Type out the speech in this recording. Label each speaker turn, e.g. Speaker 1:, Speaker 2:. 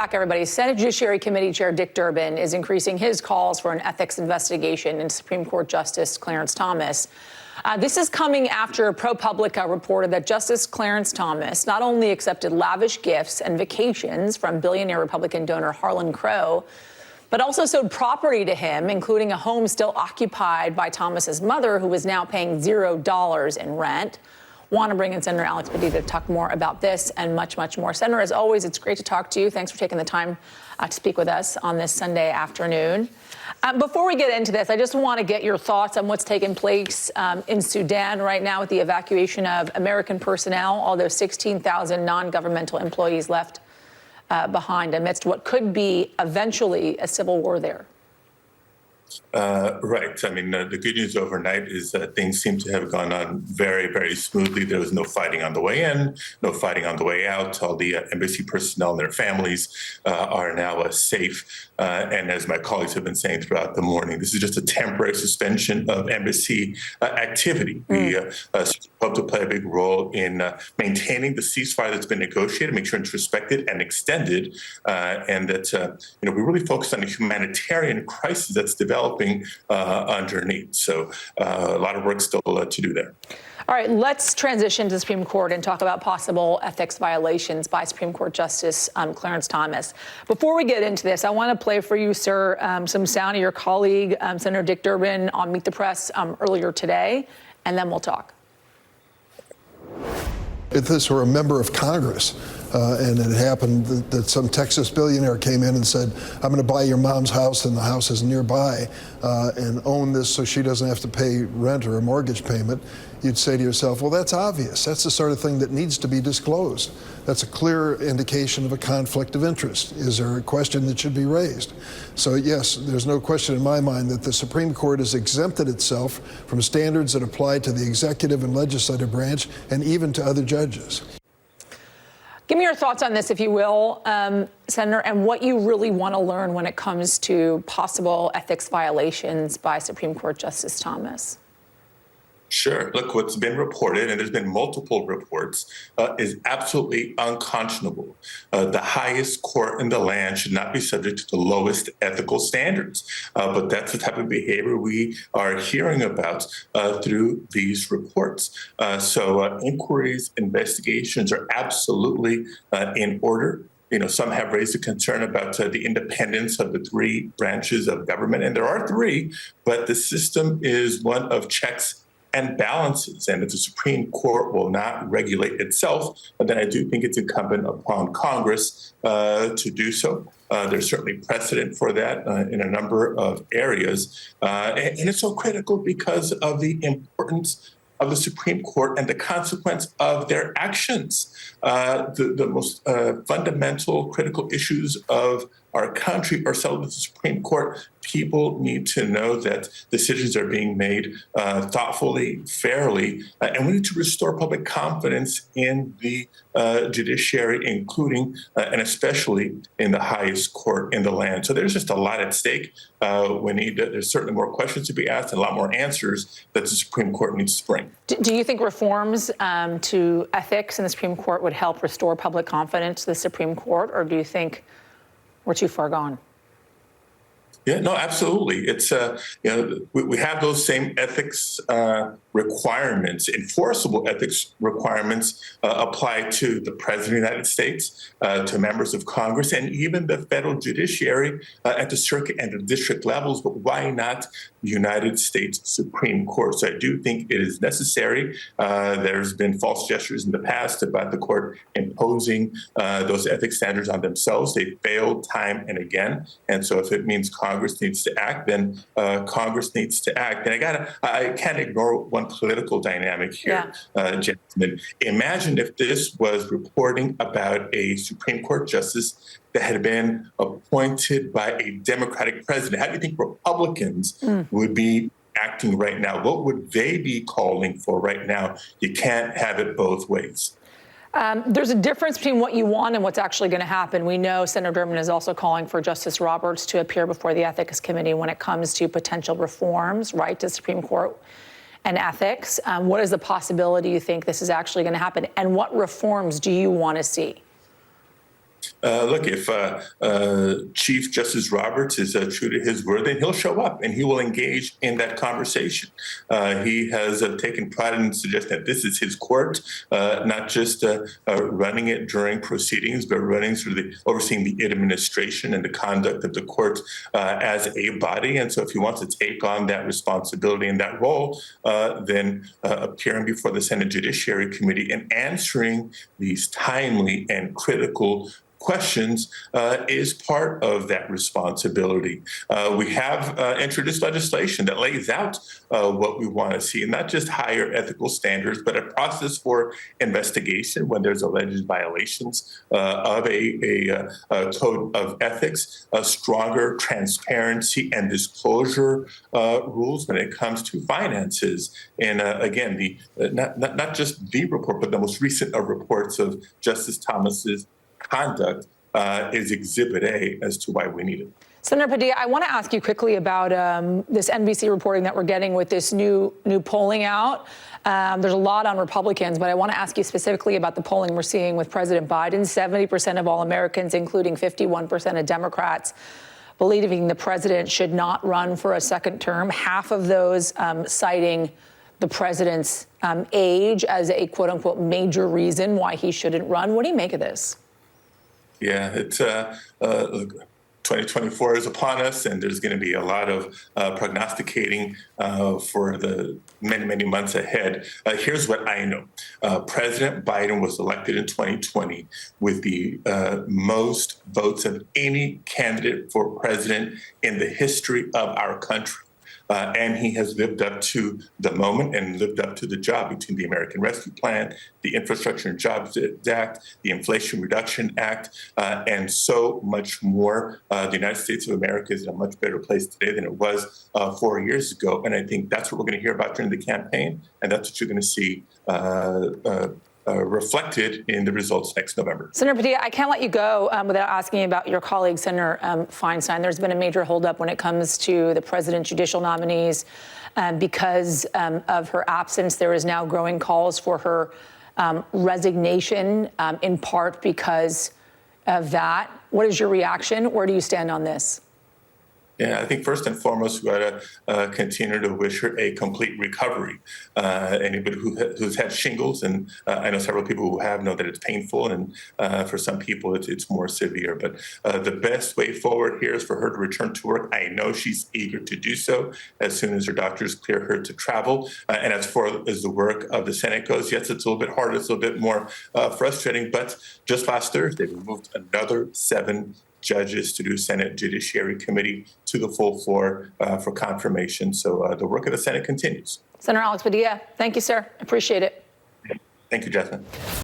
Speaker 1: Back, everybody. Senate Judiciary Committee Chair Dick Durbin is increasing his calls for an ethics investigation into Supreme Court Justice Clarence Thomas. This is coming after ProPublica reported that Justice Clarence Thomas not only accepted lavish gifts and vacations from billionaire Republican donor Harlan Crow, but also sold property to him, including a home still occupied by Thomas's mother, who is now paying $0 in rent. Want to bring in Senator Alex Padilla to talk more about this and much, much more. Senator, as always, it's great to talk to you. Thanks for taking the time to speak with us on this Sunday afternoon. Before we get into this, I just want to get your thoughts on what's taking place in Sudan right now with the evacuation of American personnel, all those 16,000 non-governmental employees left behind amidst what could be eventually a civil war there.
Speaker 2: Right. I mean, the good news overnight is that things seem to have gone on very, very smoothly. There was no fighting on the way in, no fighting on the way out. All the embassy personnel and their families are now safe. And as my colleagues have been saying throughout the morning, this is just a temporary suspension of embassy activity. We hope to play a big role in maintaining the ceasefire that's been negotiated, make sure it's respected and extended, and that we really focus on the humanitarian crisis that's developing underneath. So a lot of work still to do there.
Speaker 1: All right, let's transition to the Supreme Court and talk about possible ethics violations by Supreme Court Justice Clarence Thomas. Before we get into this, I want to play for you, sir, some sound of your colleague, Senator Dick Durbin, on Meet the Press earlier today, and then we'll talk.
Speaker 3: If this were a member of Congress and it happened that some Texas billionaire came in and said, I'm going to buy your mom's house and the house is nearby and own this so she doesn't have to pay rent or a mortgage payment, you'd say to yourself, well, that's obvious. That's the sort of thing that needs to be disclosed. That's a clear indication of a conflict of interest. Is there a question that should be raised? So, yes, there's no question in my mind that the Supreme Court has exempted itself from standards that apply to the executive and legislative branch and even to other judges.
Speaker 1: Give me your thoughts on this, if you will, Senator, and what you really want to learn when it comes to possible ethics violations by Supreme Court Justice Thomas.
Speaker 2: Sure. Look, what's been reported, and there's been multiple reports, is absolutely unconscionable. The highest court in the land should not be subject to the lowest ethical standards. But that's the type of behavior we are hearing about through these reports. So inquiries, investigations are absolutely in order. Some have raised a concern about the independence of the three branches of government, and there are three, but the system is one of checks and balances, and if the Supreme Court will not regulate itself, then I do think it's incumbent upon Congress to do so. There's certainly precedent for that in a number of areas, and it's so critical because of the importance of the Supreme Court and the consequence of their actions. The most fundamental critical issues of our country are settled with the Supreme Court. People need to know that decisions are being made thoughtfully, fairly, and we need to restore public confidence in the judiciary, including and especially in the highest court in the land. So there's just a lot at stake. There's certainly more questions to be asked and a lot more answers that the Supreme Court needs to bring.
Speaker 1: Do you think reforms to ethics in the Supreme Court would help restore public confidence to the Supreme Court, or do you think we're too far gone?
Speaker 2: Yeah, no, absolutely. It's, we have those same ethics requirements, enforceable ethics requirements apply to the President of the United States, to members of Congress, and even the federal judiciary at the circuit and the district levels. But why not the United States Supreme Court? So I do think it is necessary. There's been false gestures in the past about the court imposing those ethics standards on themselves. They failed time and again. And so if it means Congress needs to act, then Congress needs to act. And I can't ignore one political dynamic here, Jasmine. Imagine if this was reporting about a Supreme Court justice that had been appointed by a Democratic president. How do you think Republicans would be acting right now? What would they be calling for right now? You can't have it both ways.
Speaker 1: There's a difference between what you want and what's actually going to happen. We know Senator Durbin is also calling for Justice Roberts to appear before the Ethics Committee when it comes to potential reforms, right, to Supreme Court and ethics. What is the possibility you think this is actually going to happen? And what reforms do you want to see?
Speaker 2: Look, if Chief Justice Roberts is true to his word, then he'll show up and he will engage in that conversation. He has taken pride in suggesting that this is his court, not just running it during proceedings, but running through overseeing the administration and the conduct of the court as a body. And so if he wants to take on that responsibility and that role, then appearing before the Senate Judiciary Committee and answering these timely and critical questions is part of that responsibility. We have introduced legislation that lays out what we want to see, and not just higher ethical standards, but a process for investigation when there's alleged violations of a code of ethics, stronger transparency and disclosure rules when it comes to finances. And again, not just the report, but the most recent of reports of Justice Thomas's conduct is Exhibit A as to why we need it.
Speaker 1: Senator Padilla, I want to ask you quickly about this NBC reporting that we're getting with this new polling out. There's a lot on Republicans, but I want to ask you specifically about the polling we're seeing with President Biden. 70% of all Americans, including 51% of Democrats, believing the president should not run for a second term. Half of those citing the president's age as a quote unquote major reason why he shouldn't run. What do you make of this?
Speaker 2: Yeah, it's 2024 is upon us, and there's going to be a lot of prognosticating for the many, many months ahead. Here's what I know. President Biden was elected in 2020 with the most votes of any candidate for president in the history of our country. And he has lived up to the moment and lived up to the job between the American Rescue Plan, the Infrastructure and Jobs Act, the Inflation Reduction Act, and so much more. The United States of America is in a much better place today than it was 4 years ago. And I think that's what we're going to hear about during the campaign. And that's what you're going to see reflected in the results next November.
Speaker 1: Senator Padilla, I can't let you go without asking about your colleague, Senator Feinstein. There's been a major holdup when it comes to the president's judicial nominees because of her absence. There is now growing calls for her resignation, in part because of that. What is your reaction? Where do you stand on this?
Speaker 2: Yeah, I think first and foremost, we got to continue to wish her a complete recovery. Anybody who's had shingles, and I know several people who have, know that it's painful, and for some people it's more severe. But the best way forward here is for her to return to work. I know she's eager to do so as soon as her doctors clear her to travel. And as far as the work of the Senate goes, yes, it's a little bit harder, it's a little bit more frustrating. But just last Thursday, we moved another 7 judges to do Senate Judiciary Committee to the full floor for confirmation. So the work of the Senate continues.
Speaker 1: Senator Alex Padilla, thank you, sir. Appreciate it.
Speaker 2: Thank you, Jasmine.